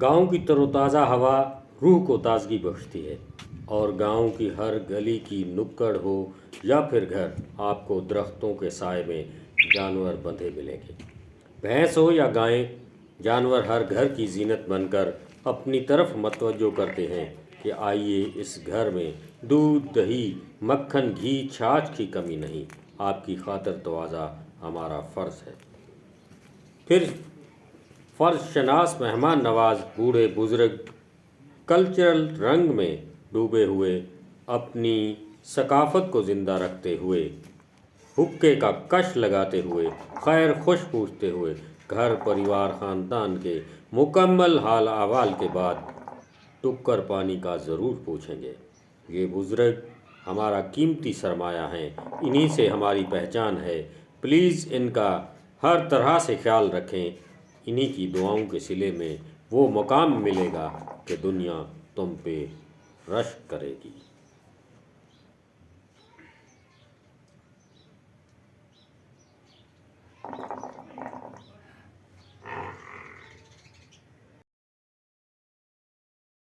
گاؤں کی تر و تازہ ہوا روح کو تازگی بخشتی ہے، اور گاؤں کی ہر گلی کی نکڑ ہو یا پھر گھر، آپ کو درختوں کے سائے میں جانور بندھے ملیں گے۔ بھینس ہو یا گائیں، جانور ہر گھر کی زینت بن کر اپنی طرف متوجہ کرتے ہیں کہ آئیے، اس گھر میں دودھ، دہی، مکھن، گھی، چھاچھ کی کمی نہیں، آپ کی خاطر تواضع ہمارا فرض ہے۔ پھر فرض شناس، مہمان نواز، بوڑھے بزرگ کلچرل رنگ میں ڈوبے ہوئے، اپنی ثقافت کو زندہ رکھتے ہوئے، حقے کا کش لگاتے ہوئے، خیر خوش پوچھتے ہوئے، گھر پریوار خاندان کے مکمل حال احوال کے بعد ٹکر پانی کا ضرور پوچھیں گے۔ یہ بزرگ ہمارا قیمتی سرمایہ ہیں، انہی سے ہماری پہچان ہے، پلیز ان کا ہر طرح سے خیال رکھیں، انہی کی دعاؤں کے صلے میں وہ مقام ملے گا کہ دنیا تم پہ رشک کرے گی۔